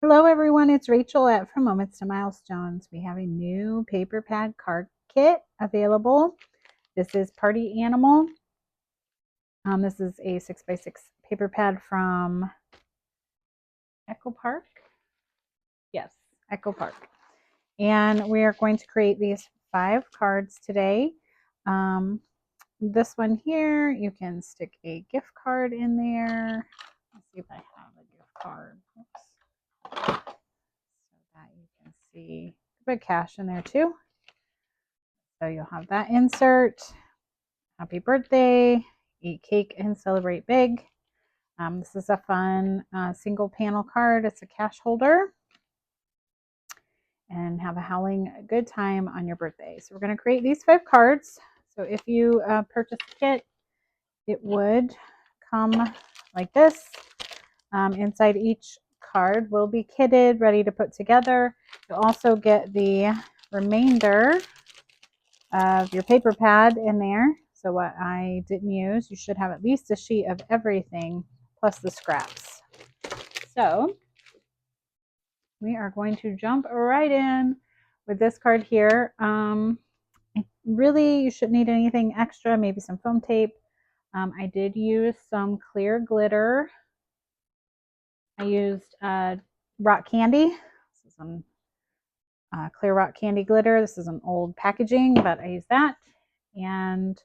Hello everyone, it's Rachel at From Moments to Milestones. We have a new paper pad card kit available. This is Party Animal. This is a 6x6 paper pad from Echo Park. Yes, Echo Park. And we are going to create these 5 cards today. This one here, you can stick a gift card in there. Let's see if I have a gift card. Oops. So that you can see, put cash in there too. So you'll have that insert. Happy birthday, eat cake and celebrate big. This is a fun single panel card. It's a cash holder. And have a howling good time on your birthday. So we're going to create these 5 cards. So if you purchase a kit, it would come like this. Inside each card will be kitted, ready to put together. You'll also get the remainder of your paper pad in there. So what I didn't use, you should have at least a sheet of everything plus the scraps. So we are going to jump right in with this card here. Really, you shouldn't need anything extra, maybe some foam tape. I did use some clear glitter. I used rock candy. This is some clear rock candy glitter. This is an old packaging, but I use that. And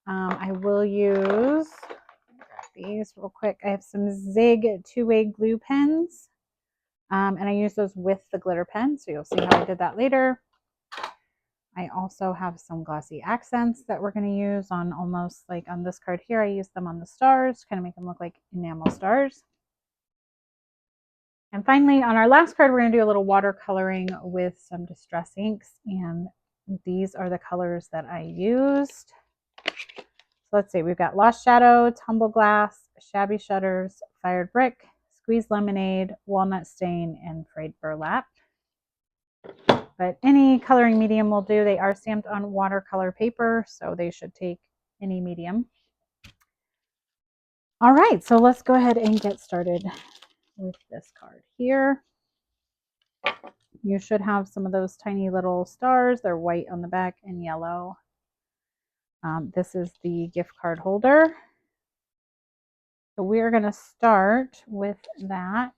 I will use, grab these real quick. I have some Zig 2-way glue pens. And I use those with the glitter pen. So you'll see how I did that later. I also have some glossy accents that we're going to use on almost like on this card here. I use them on the stars, kind of make them look like enamel stars. And finally, on our last card, we're going to do a little watercoloring with some distress inks. And these are the colors that I used. So let's see, we've got Lost Shadow, Tumble Glass, Shabby Shutters, Fired Brick, Squeezed Lemonade, Walnut Stain, and Frayed Burlap. But any coloring medium will do. They are stamped on watercolor paper, so they should take any medium. All right, so let's go ahead and get started with this card here. You should have some of those tiny little stars. They're white on the back and yellow. This is the gift card holder. So we're going to start with that.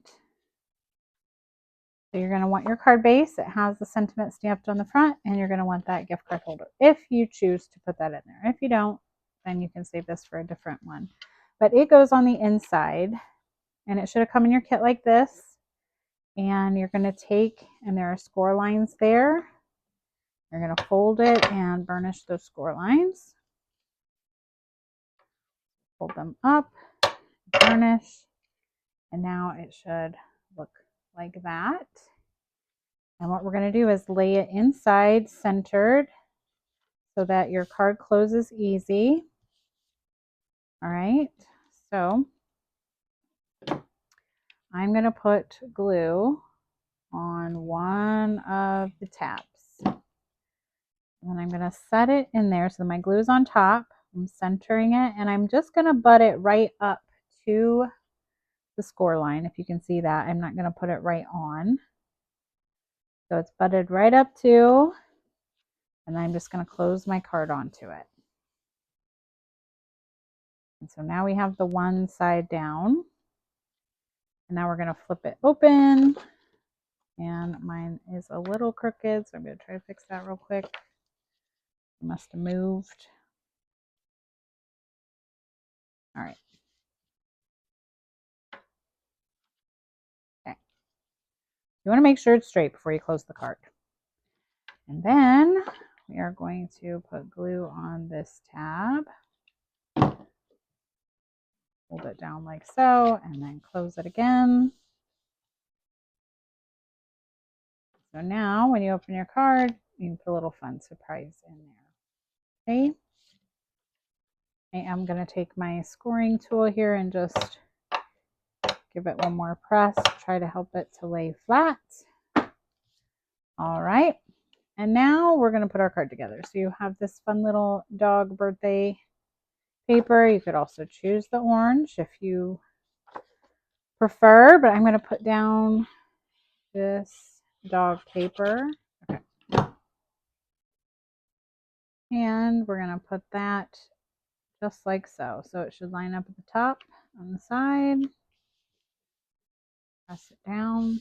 So you're going to want your card base. It has the sentiment stamped on the front, and you're going to want that gift card holder if you choose to put that in there. If you don't, then you can save this for a different one. But it goes on the inside, and it should have come in your kit like this. And you're going to take, and there are score lines there. You're going to fold it and burnish those score lines. Fold them up, burnish, and now it should look like that. And what we're going to do is lay it inside centered so that your card closes easy. All right, so I'm going to put glue on one of the tabs. And then I'm going to set it in there so my glue is on top. I'm centering it, and I'm just going to butt it right up to the score line. If you can see that, I'm not going to put it right on. So it's butted right up to, and I'm just going to close my card onto it. And so now we have the one side down. And now we're going to flip it open. And mine is a little crooked, so I'm going to try to fix that real quick. It must have moved. All right. Okay. You want to make sure it's straight before you close the card. And then we are going to put glue on this tab. Hold it down like so, and then close it again. So now when you open your card, you can put a little fun surprise in there. Okay. I am going to take my scoring tool here and just give it one more press, try to help it to lay flat. All right. And now we're going to put our card together. So you have this fun little dog birthday paper. You could also choose the orange if you prefer, but I'm going to put down this dog paper. Okay. And we're going to put that just like so. So it should line up at the top on the side. Press it down.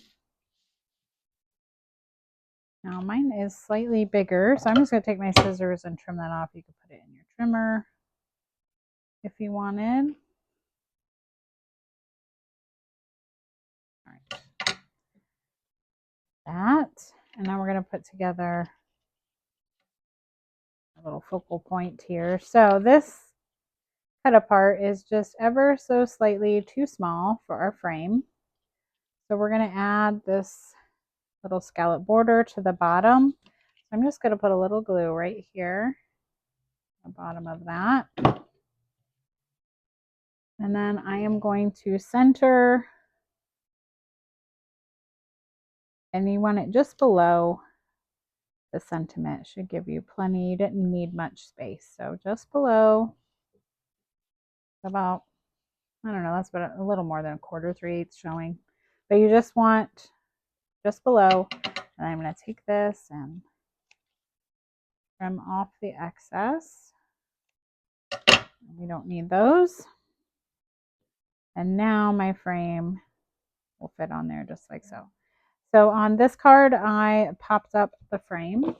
Now mine is slightly bigger, so I'm just going to take my scissors and trim that off. You could put it in your trimmer if you wanted. All right. That, and now we're going to put together a little focal point here. So this cut apart is just ever so slightly too small for our frame. So we're going to add this little scallop border to the bottom. So I'm just going to put a little glue right here, the bottom of that. And then I am going to center, and you want it just below the sentiment. It should give you plenty. You didn't need much space. So just below, about, I don't know, that's about a little more than 1/4, 3/8 showing. But you just want just below. And I'm going to take this and trim off the excess. We don't need those. And now my frame will fit on there just like so. So on this card, I popped up the frame.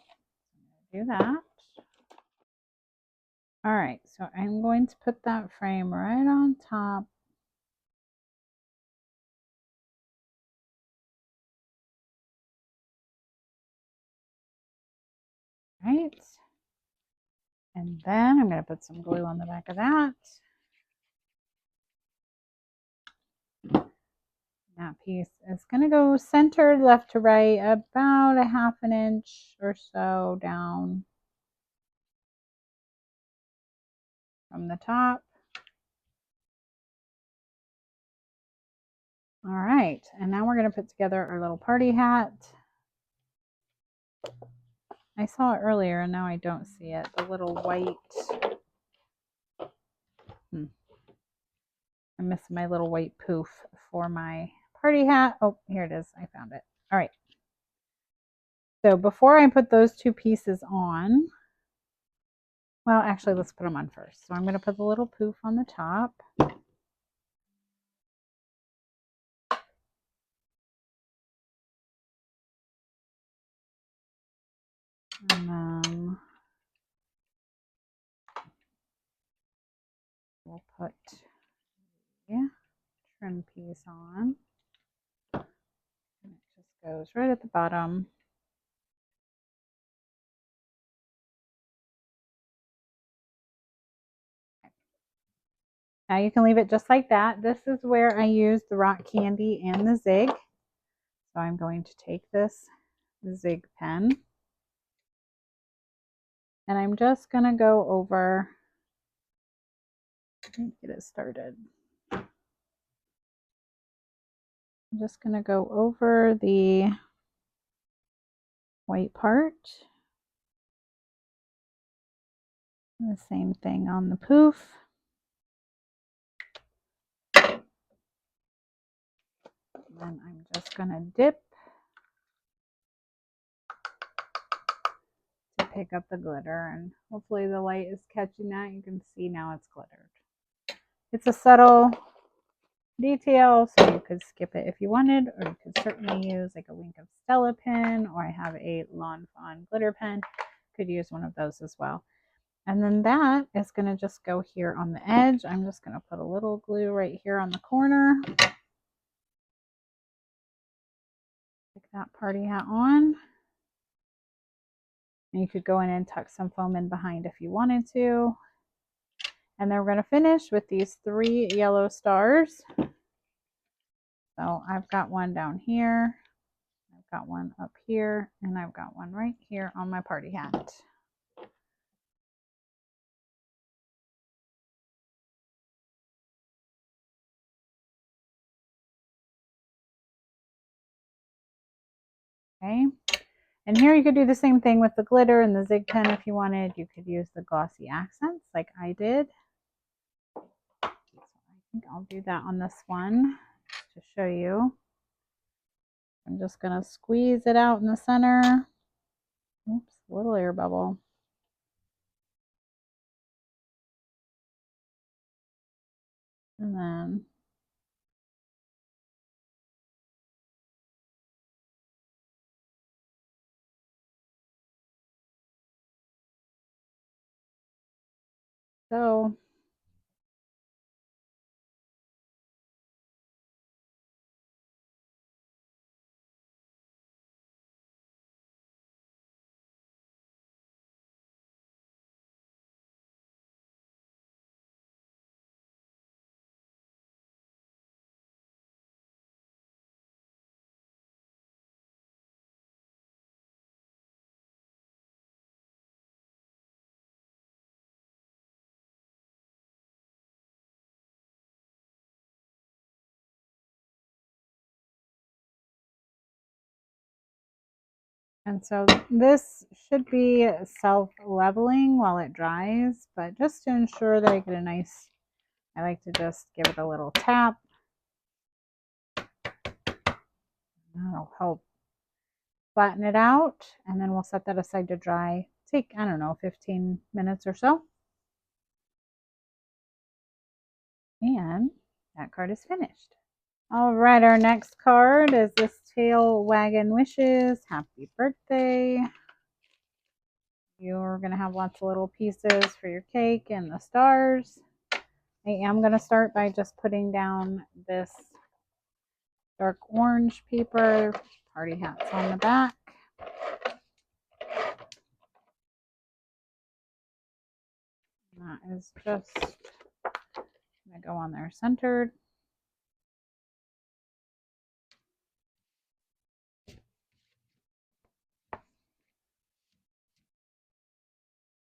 Do that. All right, so I'm going to put that frame right on top. Right. And then I'm going to put some glue on the back of that. That piece is going to go centered left to right about 1/2 inch or so down from the top. All right, and now we're going to put together our little party hat. I saw it earlier and now I don't see it. The little white. I'm missing my little white poof for my party hat. Oh, here it is. I found it. All right. So before I put those two pieces on, well, actually, let's put them on first. So I'm going to put the little poof on the top. And then we'll put the trim piece on. And it just goes right at the bottom. Now you can leave it just like that. This is where I use the rock candy and the zig. So I'm going to take this zig pen and I'm just going to go over, get it started. I'm just going to go over the white part. And the same thing on the poof. And then I'm just going to dip to pick up the glitter, and hopefully the light is catching that. You can see now it's glittered. It's a subtle detail, so you could skip it if you wanted, or you could certainly use like a Wink of Stella pen, or I have a Lawn Fawn glitter pen. Could use one of those as well. And then that is going to just go here on the edge. I'm just going to put a little glue right here on the corner. Stick that party hat on. And you could go in and tuck some foam in behind if you wanted to. And then we're going to finish with these 3 yellow stars. So I've got one down here, I've got one up here, and I've got one right here on my party hat. Okay. And here you could do the same thing with the glitter and the zig pen if you wanted. You could use the glossy accents like I did. So I think I'll do that on this one to show you. I'm just going to squeeze it out in the center. Oops, little air bubble. And then so and so this should be self-leveling while it dries, but just to ensure that I get a nice, I like to just give it a little tap. That'll help flatten it out, and then we'll set that aside to dry. Take, I don't know, 15 minutes or so. And that card is finished. All right, our next card is this Tail Waggin' Wishes. Happy birthday. You're going to have lots of little pieces for your cake and the stars. I am going to start by just putting down this dark orange paper. Party hats on the back. And that is just going to go on there centered.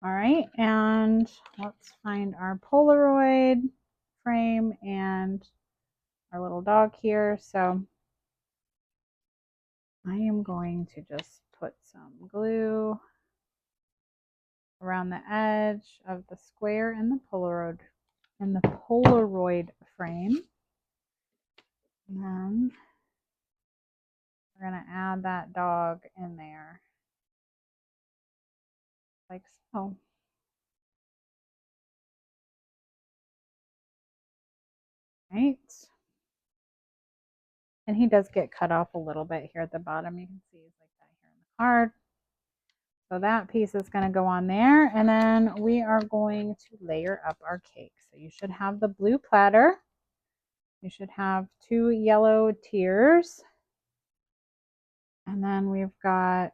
All right, and let's find our Polaroid frame and our little dog here. So I am going to just put some glue around the edge of the square in the Polaroid frame. And then we're going to add that dog in there like so. Right. And he does get cut off a little bit here at the bottom. You can see he's like that here in the card. So that piece is going to go on there. And then we are going to layer up our cake. So you should have the blue platter. You should have 2 yellow tiers. And then we've got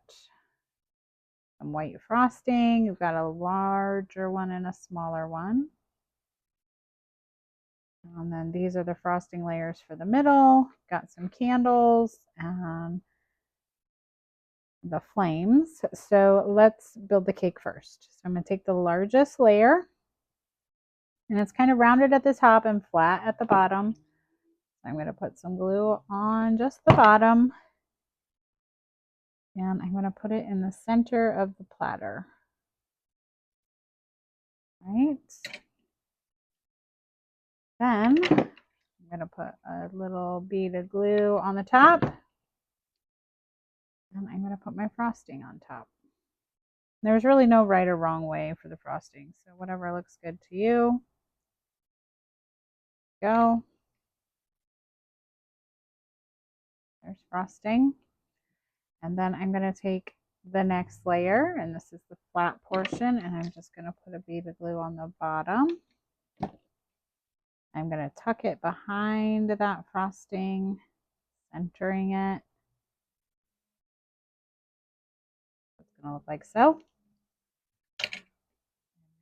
some white frosting. You've got a larger one and a smaller one. And then these are the frosting layers for the middle. Got some candles and the flames. So let's build the cake first. So I'm going to take the largest layer, and it's kind of rounded at the top and flat at the bottom. I'm going to put some glue on just the bottom, and I'm going to put it in the center of the platter. Right. Then I'm going to put a little bead of glue on the top, and I'm going to put my frosting on top. There's really no right or wrong way for the frosting, so whatever looks good to you. Go. There's frosting. And then I'm going to take the next layer, and this is the flat portion, and I'm just going to put a bead of glue on the bottom. I'm going to tuck it behind that frosting, centering it. It's going to look like so.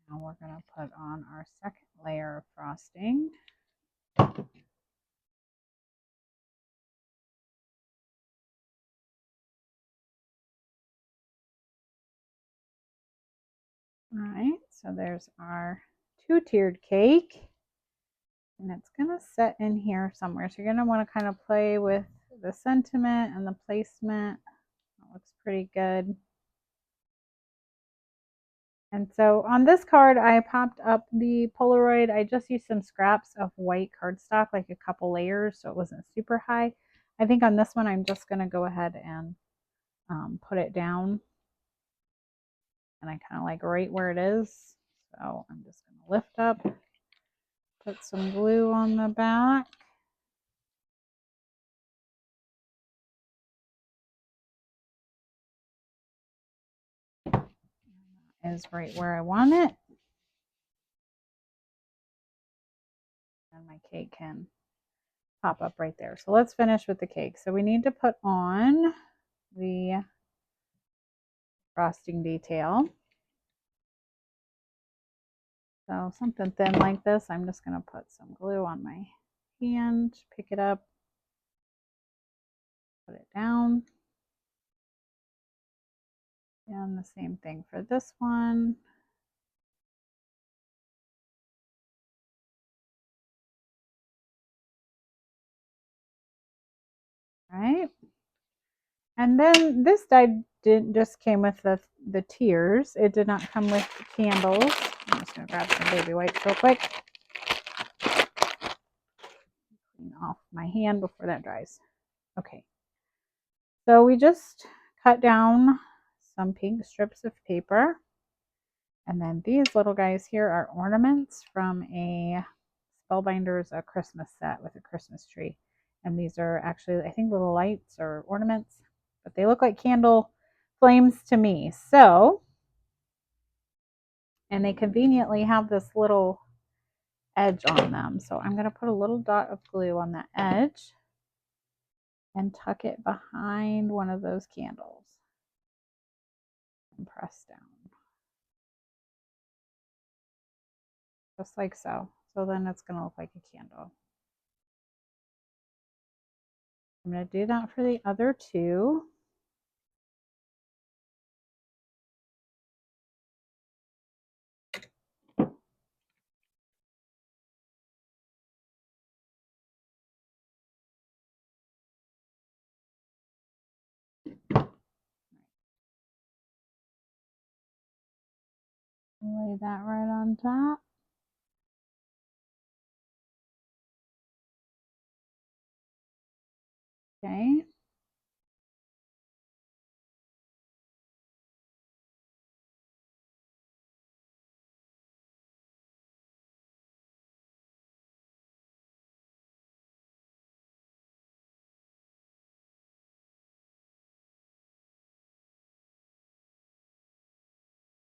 Now we're going to put on our second layer of frosting. All right, so there's our 2-tiered cake, and it's going to set in here somewhere. So you're going to want to kind of play with the sentiment and the placement. That looks pretty good. And so on this card, I popped up the Polaroid. I just used some scraps of white cardstock, like a couple layers, so it wasn't super high. I think on this one, I'm just going to go ahead and put it down. And I kind of like right where it is. So I'm just going to lift up, put some glue on the back. That is right where I want it. And my cake can pop up right there. So let's finish with the cake. So we need to put on the frosting detail. So something thin like this, I'm just going to put some glue on my hand, pick it up, put it down. And the same thing for this one. Right. And then this die just came with the tiers. It did not come with candles. I'm just going to grab some baby wipes real quick. Clean off my hand before that dries. Okay. So we just cut down some pink strips of paper. And then these little guys here are ornaments from a Spellbinders a Christmas set with a Christmas tree. And these are actually, I think, little lights or ornaments, but they look like candle flames to me. So, and they conveniently have this little edge on them. So I'm going to put a little dot of glue on the edge and tuck it behind one of those candles and press down. Just like so. So then it's going to look like a candle. I'm going to do that for the other two. Lay that right on top. Okay.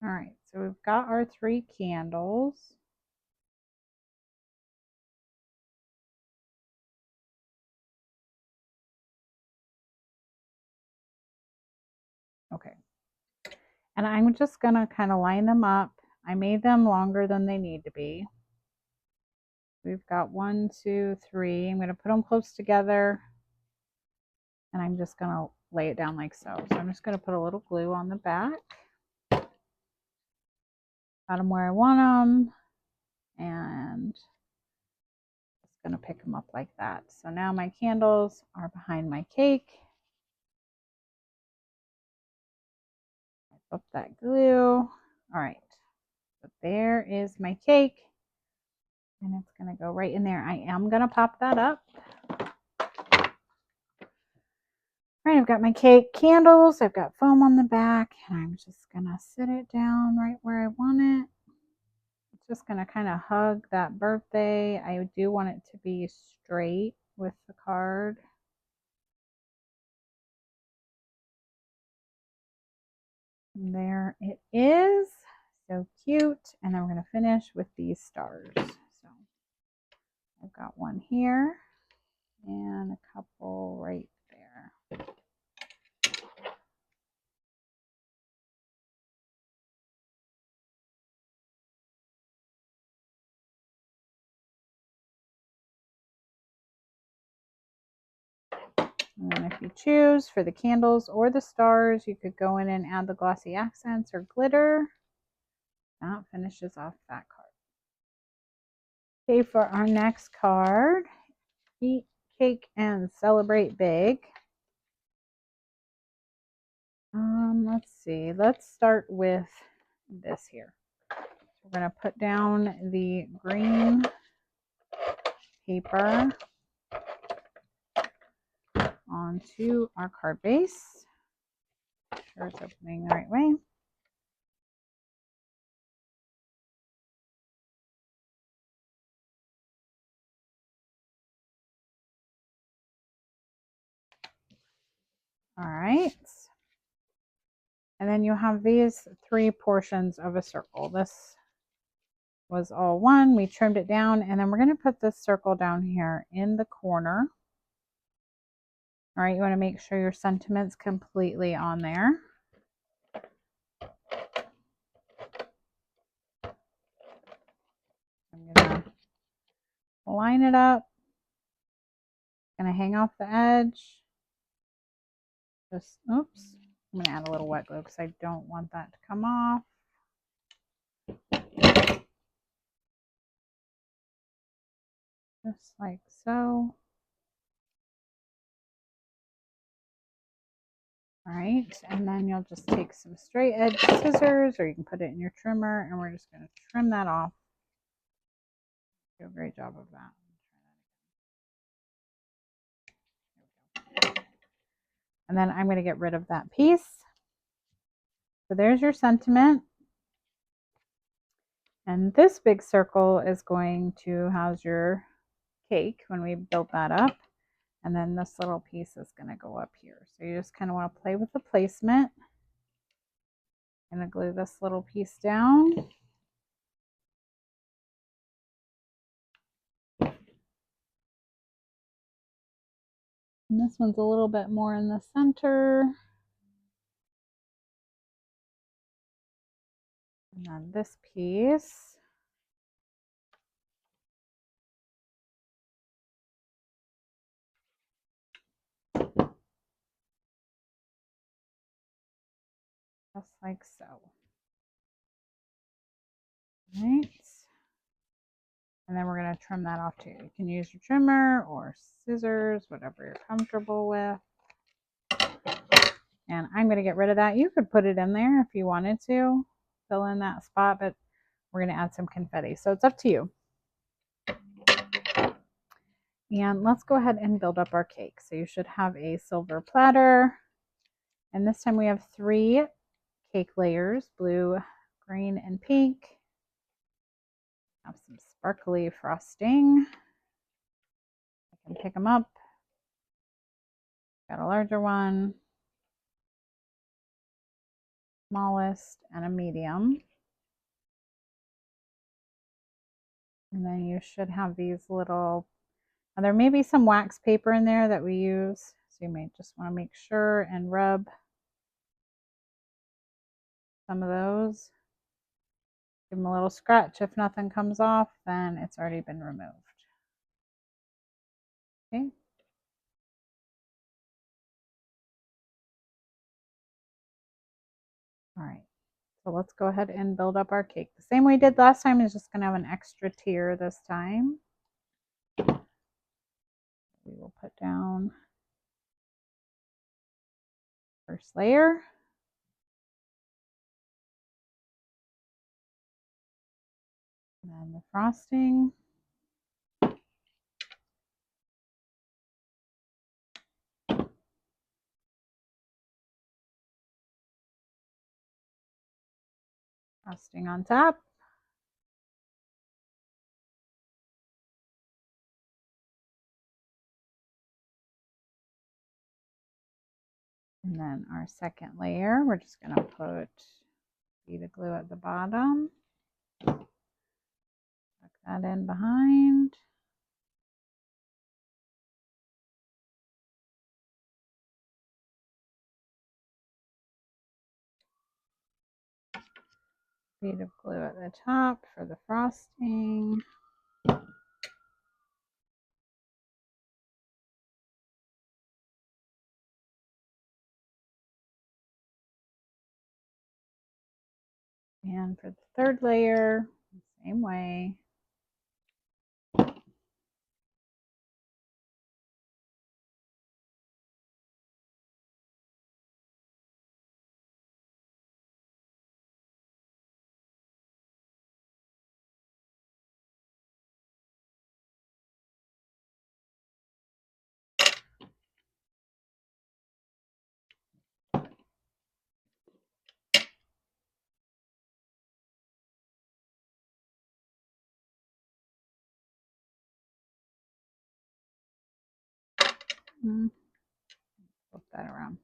All right, so we've got our 3 candles. Okay. And I'm just going to kind of line them up. I made them longer than they need to be. We've got 1, 2, 3. I'm going to put them close together. And I'm just going to lay it down like so. So I'm just going to put a little glue on the back. Got them where I want them. And just going to pick them up like that. So now my candles are behind my cake. Flip that glue. All right. So there is my cake. And it's going to go right in there. I am going to pop that up. All right, I've got my cake candles. I've got foam on the back. And I'm just going to sit it down right where I want it. It's just going to kind of hug that birthday. I do want it to be straight with the card. And there it is. So cute. And then we're going to finish with these stars. So I've got one here and a couple right there. And then if you choose for the candles or the stars, you could go in and add the glossy accents or glitter. That finishes off that card. Okay, for our next card, Eat Cake and Celebrate Big. Let's see. Let's start with this here. We're going to put down the green paper. onto our card base. Make sure it's opening the right way. All right. And then you have these 3 portions of a circle. This was all one. We trimmed it down, and then we're going to put this circle down here in the corner. All right, you want to make sure your sentiment's completely on there. I'm going to line it up. Going to hang off the edge. Just, oops. I'm going to add a little wet glue because I don't want that to come off. Just like so. All right, and then you'll just take some straight edge scissors, or you can put it in your trimmer, and we're just going to trim that off. Do a great job of that. And then I'm going to get rid of that piece. So there's your sentiment. And this big circle is going to house your cake when we build that up. And then this little piece is going to go up here. So you just kind of want to play with the placement. I'm going to glue this little piece down. And this one's a little bit more in the center. And then this piece. Just like so. All right. And then we're going to trim that off too. You can use your trimmer or scissors, whatever you're comfortable with. And I'm going to get rid of that. You could put it in there if you wanted to, fill in that spot, but we're going to add some confetti. So it's up to you. And let's go ahead and build up our cake. So you should have a silver platter. And this time we have 3 cake layers, blue, green, and pink. Have some sparkly frosting. I can pick them up. Got a larger one, smallest, and a medium. And then you should have these little, and there may be some wax paper in there that we use. So you may just want to make sure and rub some of those. Give them a little scratch. If nothing comes off, then it's already been removed. Okay. All right. So let's go ahead and build up our cake. The same way we did last time is just going to have an extra tier this time. We will put down first layer. And then the frosting. Frosting on top. And then our second layer, we're just going to put a bead of glue at the bottom. Tuck that in behind. Bead of glue at the top for the frosting. And for the third layer, same way. Flip that around.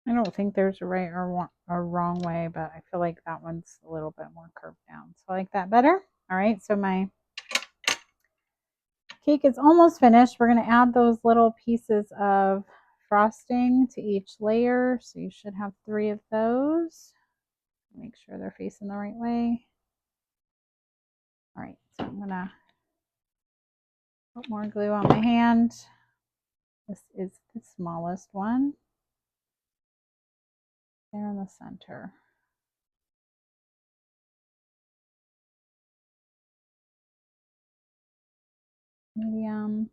I don't think there's a right or wrong way, but I feel like that one's a little bit more curved down. So I like that better. All right, so my cake is almost finished. We're going to add those little pieces of frosting to each layer. So you should have 3 of those. Make sure they're facing the right way. All right, so I'm going to put more glue on my hand. This is the smallest one. There in the center. Medium.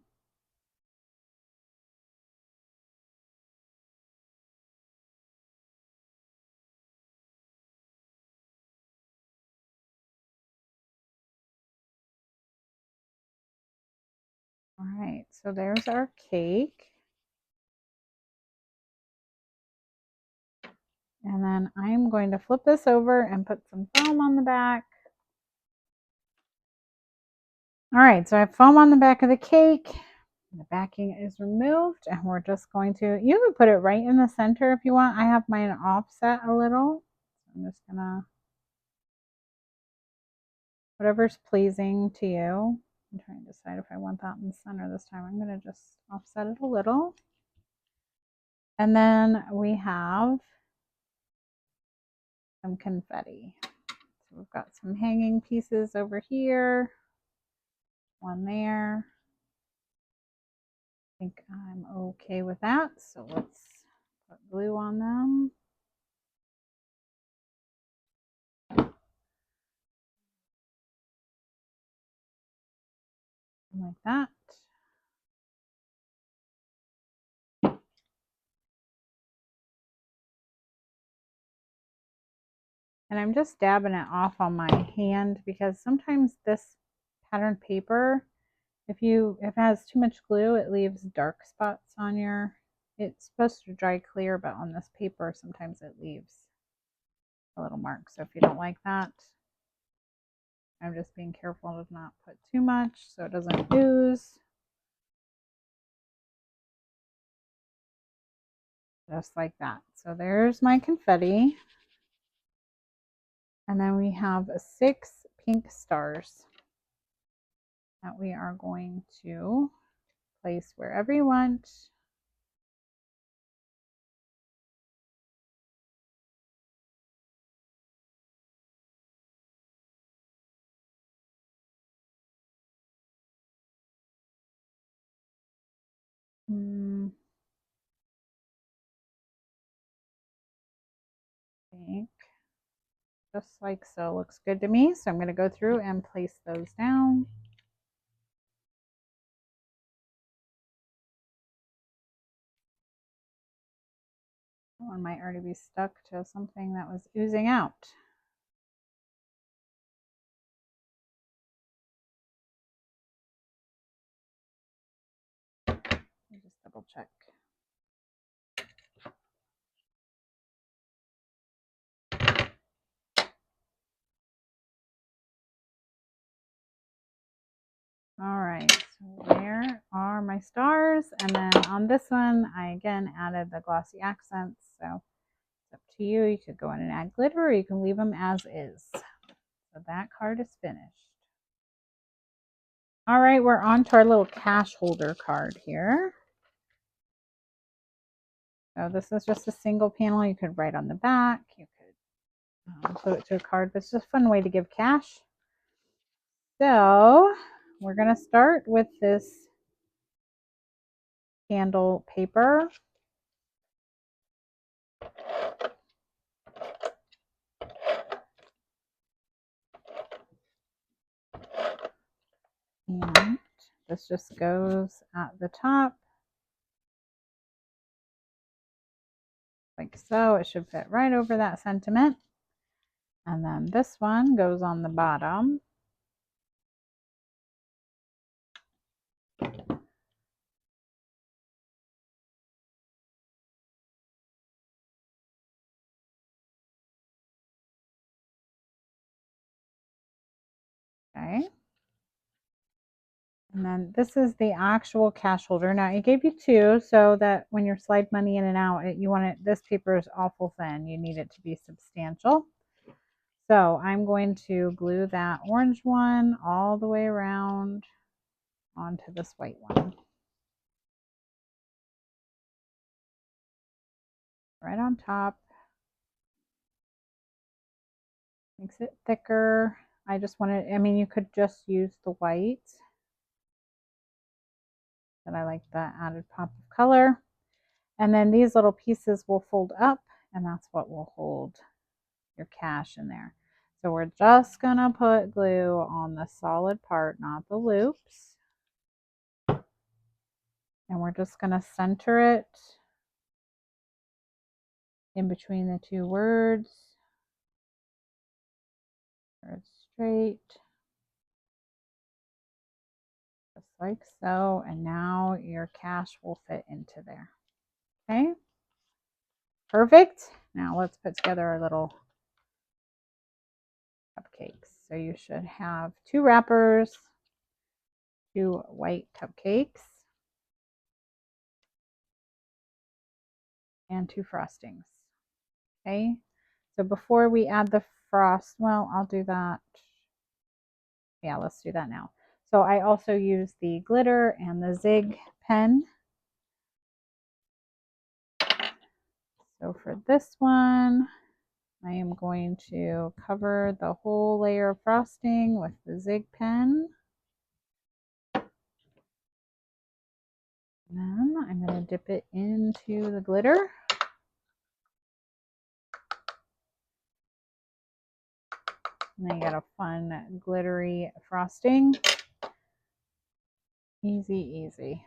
All right, so there's our cake. And then I'm going to flip this over and put some foam on the back. All right, so I have foam on the back of the cake. The backing is removed, and we're just going to, you can put it right in the center if you want. I have mine offset a little. I'm just gonna, whatever's pleasing to you. I'm trying to decide if I want that in the center this time. I'm gonna just offset it a little. And then we have some confetti. So we've got some hanging pieces over here, one there. I think I'm okay with that. So let's put glue on them. Like that. And I'm just dabbing it off on my hand because sometimes this patterned paper, if it has too much glue, it leaves dark spots on it's supposed to dry clear, but on this paper, sometimes it leaves a little mark. So if you don't like that, I'm just being careful to not put too much so it doesn't ooze. Just like that. So there's my confetti. And then we have 6 pink stars that we are going to place wherever you want. Pink. Just like so. Looks good to me. So I'm going to go through and place those down. One might already be stuck to something that was oozing out. Let me just double check. All right, so there are my stars. And then on this one, I again added the glossy accents. So it's up to you. You could go in and add glitter, or you can leave them as is. So that card is finished. All right, we're on to our little cash holder card here. So this is just a single panel. You could write on the back. You could put it to a card. But it's just a fun way to give cash. So we're going to start with this candle paper. And this just goes at the top. Like so. It should fit right over that sentiment. And then this one goes on the bottom. Okay. And then this is the actual cash holder. Now it gave you two so that when you slide money in and out, you want it, this paper is awful thin. You need it to be substantial. So I'm going to glue that orange one all the way around onto this white one. Right on top. Makes it thicker. I just wanted, I mean, you could just use the white, but I like the added pop of color. And then these little pieces will fold up, and that's what will hold your cash in there. So we're just gonna put glue on the solid part, not the loops. And we're just gonna center it in between the two words. It's straight. Just like so. And now your cash will fit into there. Okay. Perfect. Now let's put together our little cupcakes. So you should have two wrappers, two white cupcakes, and two frostings. Okay. So before we add the frost, well, I'll do that. Yeah, let's do that now. So I also use the glitter and the zig pen. So for this one, I am going to cover the whole layer of frosting with the zig pen. And then I'm going to dip it into the glitter. And then you got a fun glittery frosting. Easy, easy.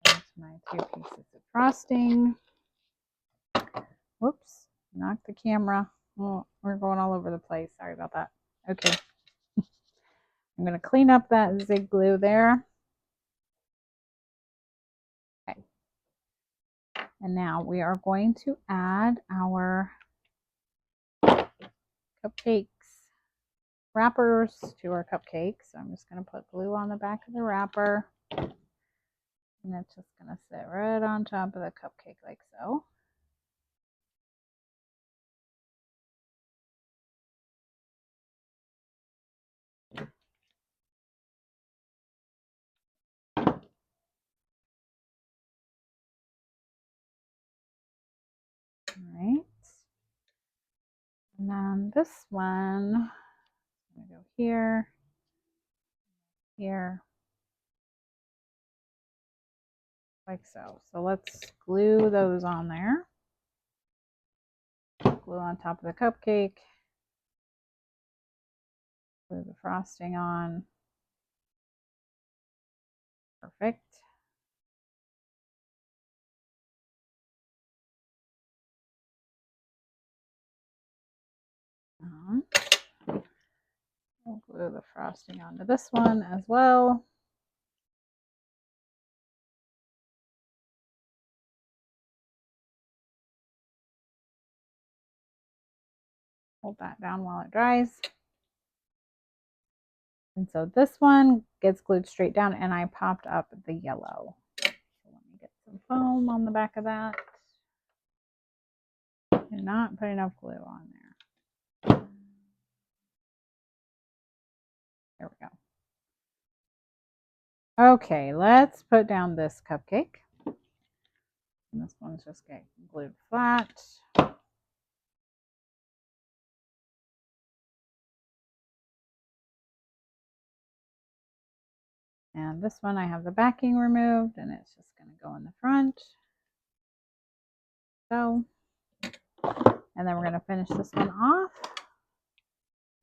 There's my two pieces of frosting. Whoops, knocked the camera. Oh, we're going all over the place. Sorry about that. Okay. I'm going to clean up that zig glue there. Okay. And now we are going to add our cupcakes wrappers to our cupcakes. So I'm just going to put glue on the back of the wrapper. And it's just going to sit right on top of the cupcake like so. All right. And then this one, I'm going to go here, here, like so. So let's glue those on there. Glue on top of the cupcake. Glue the frosting on. Perfect. We'll glue the frosting onto this one as well. Hold that down while it dries. And so this one gets glued straight down, and I popped up the yellow. So let me get some foam on the back of that. Do not put enough glue on there. There we go. Okay, let's put down this cupcake. And this one's just getting glued flat. And this one I have the backing removed, and it's just going to go in the front. So, and then we're going to finish this one off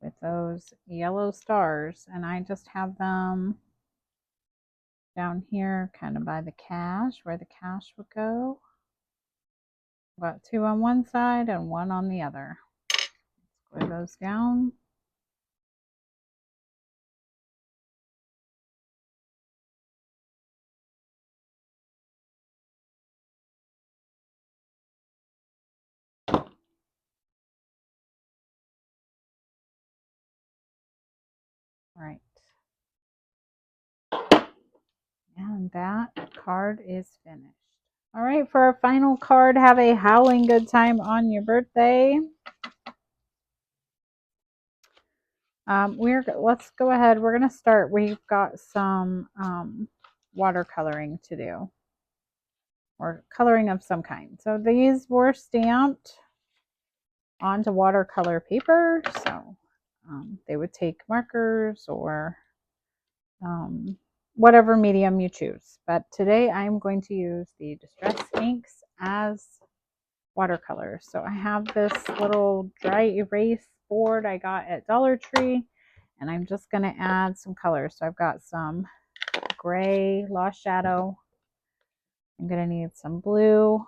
with those yellow stars. And I just have them down here kind of by the cash, where the cash would go. Got two on one side and one on the other. Let's glue those down. All right. And that card is finished. All right, for our final card, have a howling good time on your birthday. Let's go ahead. We're going to start. We've got some watercoloring to do, or coloring of some kind. So these were stamped onto watercolor paper. So they would take markers or whatever medium you choose. But today I'm going to use the Distress inks as watercolor. So I have this little dry erase board I got at Dollar Tree, and I'm just going to add some colors. So I've got some gray Lost Shadow. I'm going to need some blue,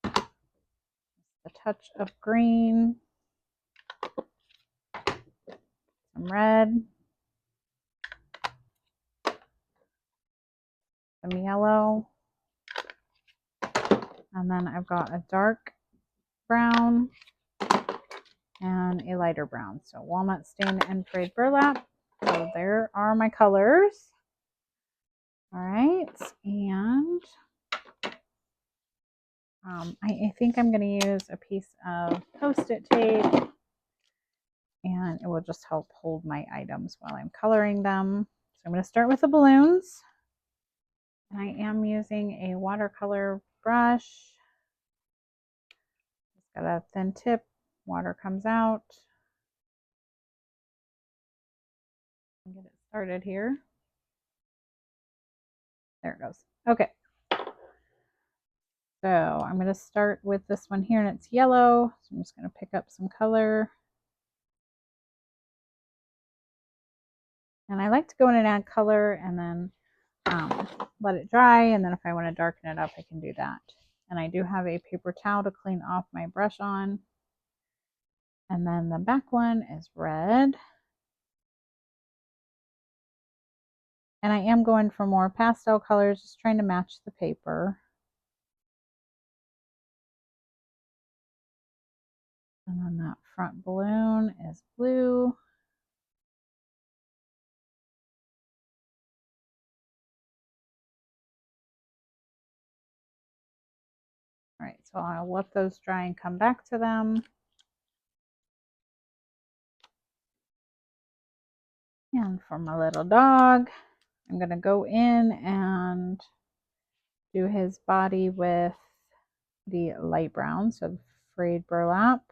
a touch of green, some red, some yellow, and then I've got a dark brown and a lighter brown. So walnut stain and frayed burlap. So there are my colors. All right, and I think I'm going to use a piece of Post-it tape, and it will just help hold my items while I'm coloring them. So I'm going to start with the balloons, and I am using a watercolor brush. It's got a thin tip, water comes out. Get it started here. There it goes. Okay. So I'm going to start with this one here, and it's yellow. So I'm just going to pick up some color. And I like to go in and add color and then let it dry. And then if I want to darken it up, I can do that. And I do have a paper towel to clean off my brush on. And then the back one is red. And I am going for more pastel colors, just trying to match the paper. And then that front balloon is blue. All right, so I'll let those dry and come back to them. And for my little dog, I'm going to go in and do his body with the light brown, so frayed burlap.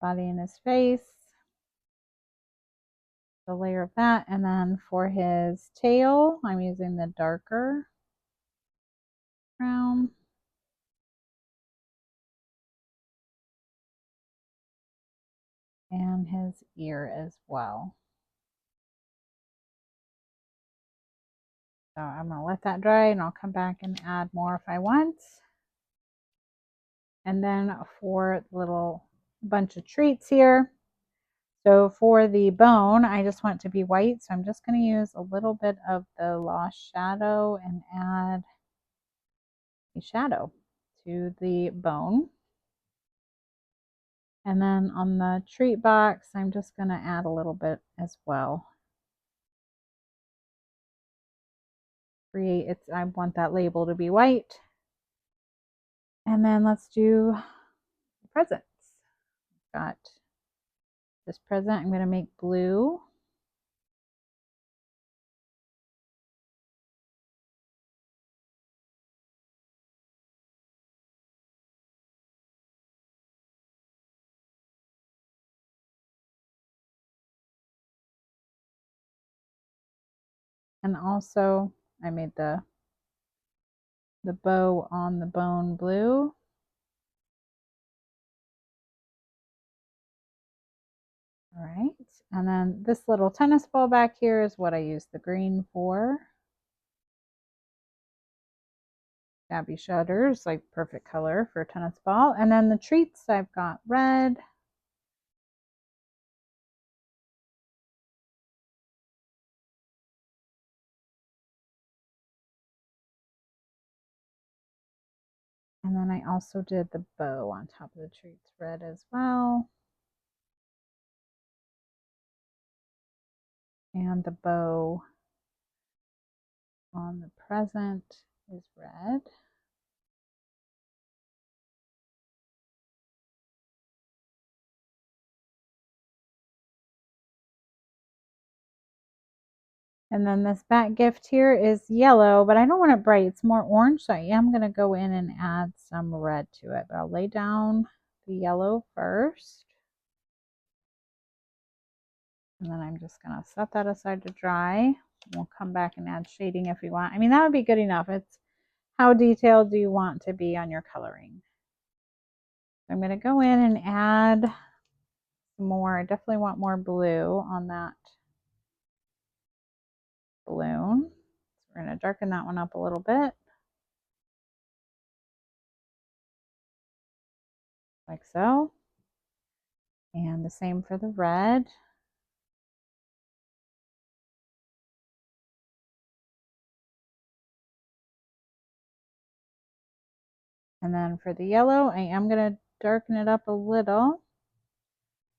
Body in his face, the layer of that, and then for his tail, I'm using the darker brown. And his ear as well. So I'm going to let that dry, and I'll come back and add more if I want. And then for the little bunch of treats here, so for the bone, I just want it to be white. So I'm just going to use a little bit of the Lost Shadow and add a shadow to the bone. And then on the treat box, I'm just going to add a little bit as well. I want that label to be white. And then let's do the presents. Got this present, I'm going to make blue. And also I made the bow on the bone blue. All right, and then this little tennis ball back here is what I use the green for. Stabby shutters, like perfect color for a tennis ball. And then the treats, I've got red, And then I also did the bow on top of the tree. It's red as well. And the bow on the present is red. And then this back gift here is yellow, but I don't want it bright. It's more orange, so I am going to go in and add some red to it. But I'll lay down the yellow first. And then I'm just going to set that aside to dry. We'll come back and add shading if we want. I mean, that would be good enough. It's how detailed do you want to be on your coloring? I'm going to go in and add more. I definitely want more blue on that balloon. So we're going to darken that one up a little bit. Like so. And the same for the red. And then for the yellow, I am going to darken it up a little,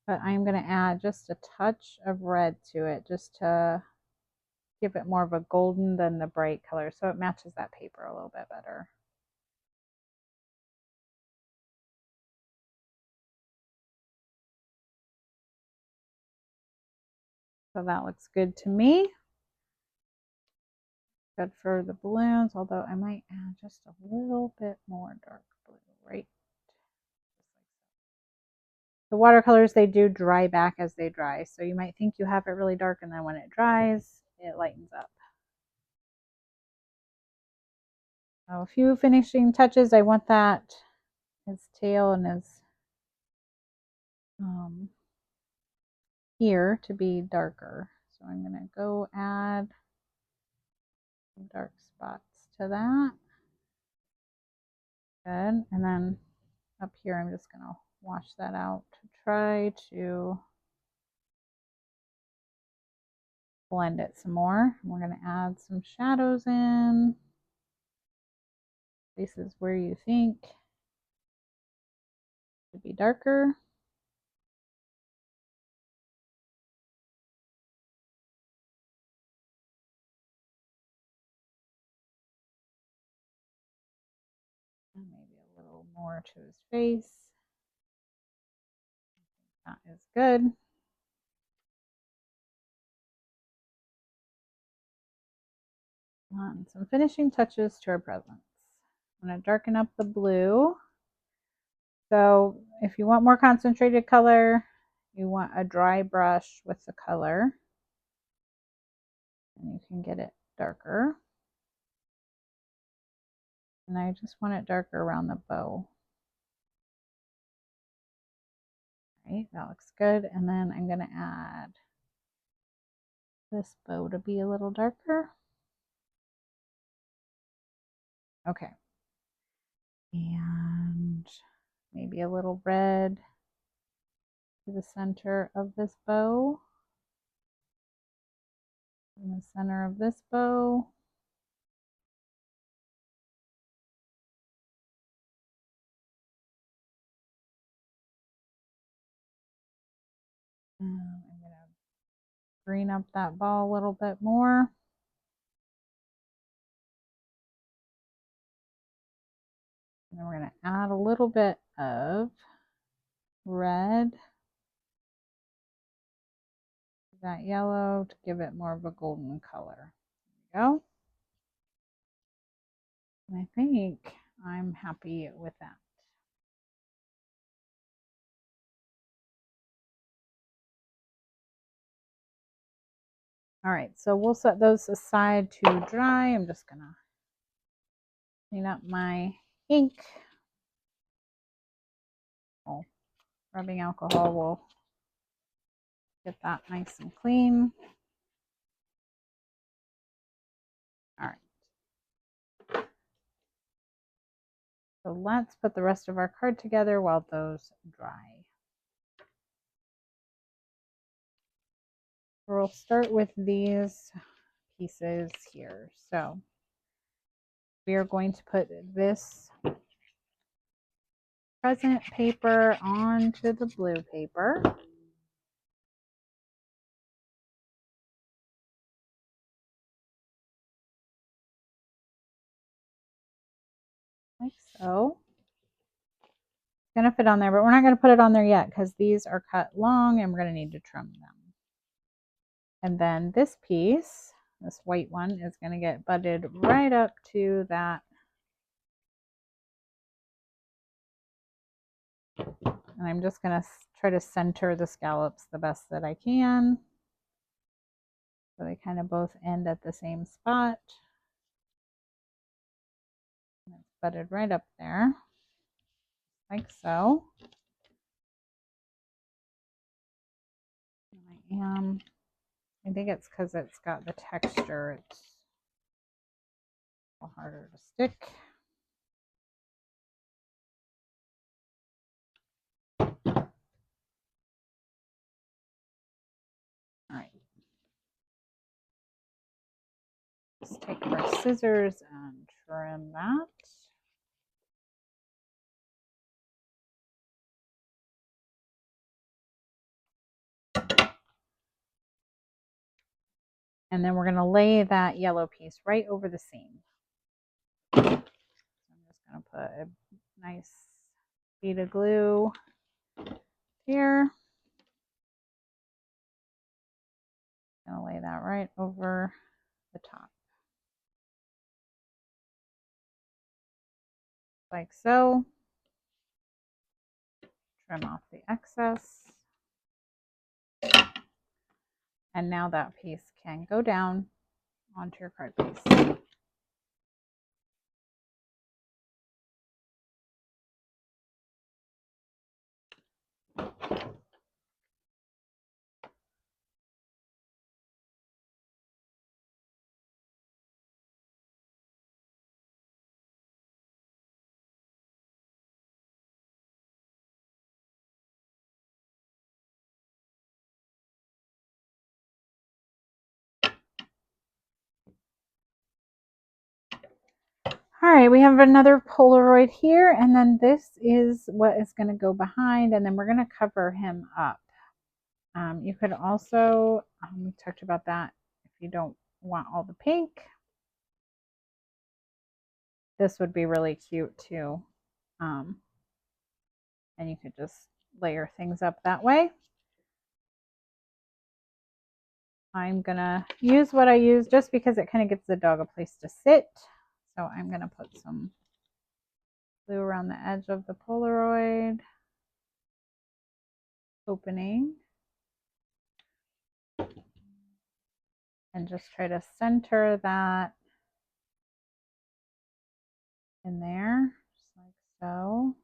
but I'm going to add just a touch of red to it just to give it more of a golden than the bright color, so it matches that paper a little bit better. So that looks good to me. Good for the balloons, although I might add just a little bit more dark blue, right? The watercolors, they do dry back as they dry, so you might think you have it really dark, and then when it dries, it lightens up. So a few finishing touches. I want that his tail and his ear to be darker. So I'm going to go add some dark spots to that. Good. And then up here, I'm just going to wash that out to try to blend it some more. We're going to add some shadows in places where you think should be darker. And maybe a little more to his face. That is good. And some finishing touches to our presents. I'm going to darken up the blue. So if you want more concentrated color, you want a dry brush with the color, and you can get it darker. And I just want it darker around the bow. Right, that looks good. And then I'm going to add this bow to be a little darker. Okay. And maybe a little red to the center of this bow. In the center of this bow. I'm going to green up that ball a little bit more. And then we're going to add a little bit of red to that yellow to give it more of a golden color. There we go. And I think I'm happy with that. All right, so we'll set those aside to dry. I'm just going to clean up my ink. Oh, rubbing alcohol will get that nice and clean. All right. So let's put the rest of our card together while those dry. We'll start with these pieces here. So we are going to put this present paper onto the blue paper. Like so. It's going to fit on there, but we're not going to put it on there yet because these are cut long and we're going to need to trim them. And then this piece, this white one, is going to get butted right up to that. And I'm just going to try to center the scallops the best that I can. So they kind of both end at the same spot. And it's butted right up there, like so. I think it's because it's got the texture. It's a little harder to stick. All right. Let's take our scissors and trim that. And then we're going to lay that yellow piece right over the seam. I'm just going to put a nice bead of glue here. I'm going to lay that right over the top. Like so. Trim off the excess. And now that piece can go down onto your card piece. All right, we have another Polaroid here, and then this is what is going to go behind, and then we're going to cover him up. You could also, we talked about that, if you don't want all the pink, this would be really cute too. And you could just layer things up that way. I'm going to use what I use just because it kind of gives the dog a place to sit. So I'm going to put some glue around the edge of the Polaroid opening. And just try to center that in there, just like so.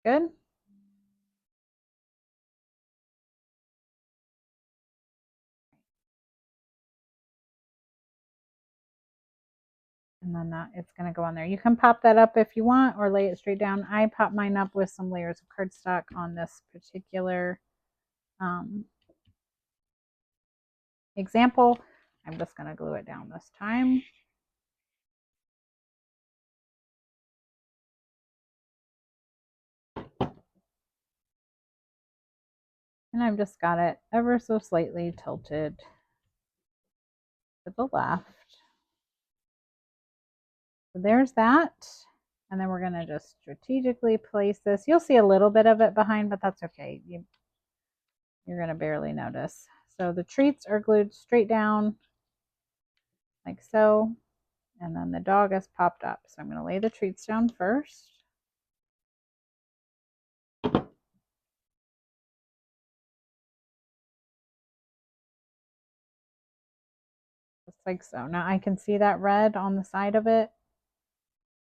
Good. And then that it's going to go on there. You can pop that up if you want or lay it straight down. I pop mine up with some layers of cardstock on this particular example. I'm just going to glue it down this time. And I've just got it ever so slightly tilted to the left. So there's that. And then we're going to just strategically place this. You'll see a little bit of it behind, but that's okay. You're going to barely notice. So the treats are glued straight down like so. And then the dog has popped up. So I'm going to lay the treats down first. Just like so. Now I can see that red on the side of it.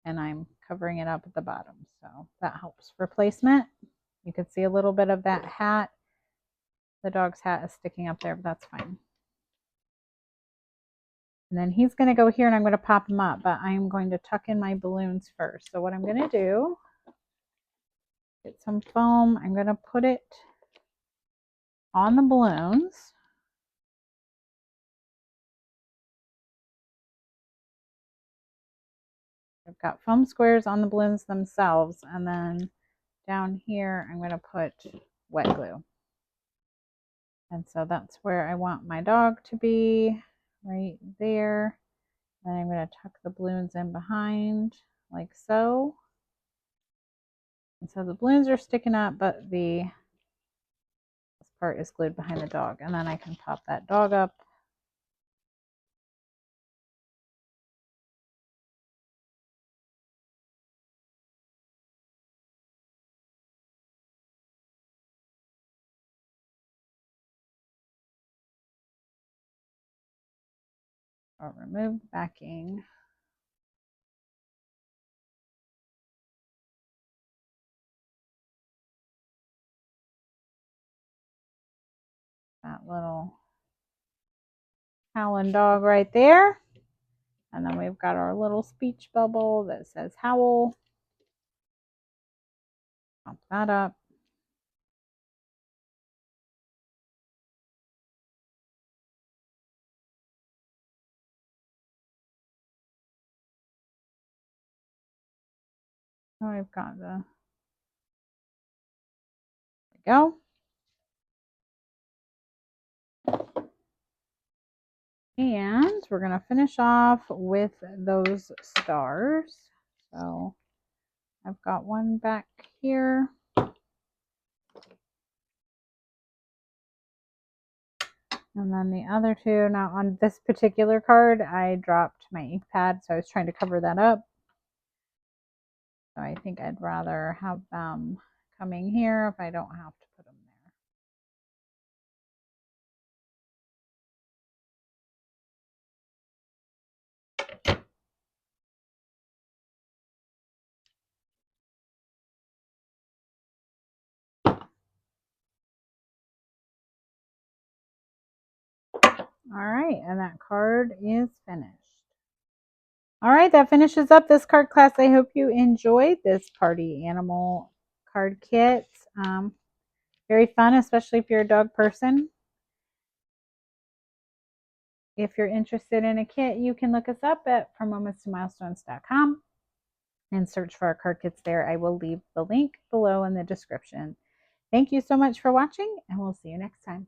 And I'm covering it up at the bottom. So that helps for placement. You can see a little bit of that hat. The dog's hat is sticking up there, but that's fine. And then he's going to go here and I'm going to pop him up, but I'm going to tuck in my balloons first. So what I'm going to do, get some foam. I'm going to put it on the balloons. I've got foam squares on the balloons themselves, and then down here I'm going to put wet glue. And so that's where I want my dog to be, right there. Then I'm going to tuck the balloons in behind like so. And so the balloons are sticking up, but this part is glued behind the dog. And then I can pop that dog up. Or remove the backing. That little howling dog right there. And then we've got our little speech bubble that says howl. Pop that up. So we've got there we go. And we're going to finish off with those stars. So I've got one back here. And then the other two. Now on this particular card, I dropped my ink pad, so I was trying to cover that up. So I think I'd rather have them coming here if I don't have to put them there. All right, and that card is finished. All right, that finishes up this card class. I hope you enjoyed this party animal card kit. Very fun, especially if you're a dog person. If you're interested in a kit, you can look us up at FromMomentsToMilestones.com and search for our card kits there. I will leave the link below in the description. Thank you so much for watching, and we'll see you next time.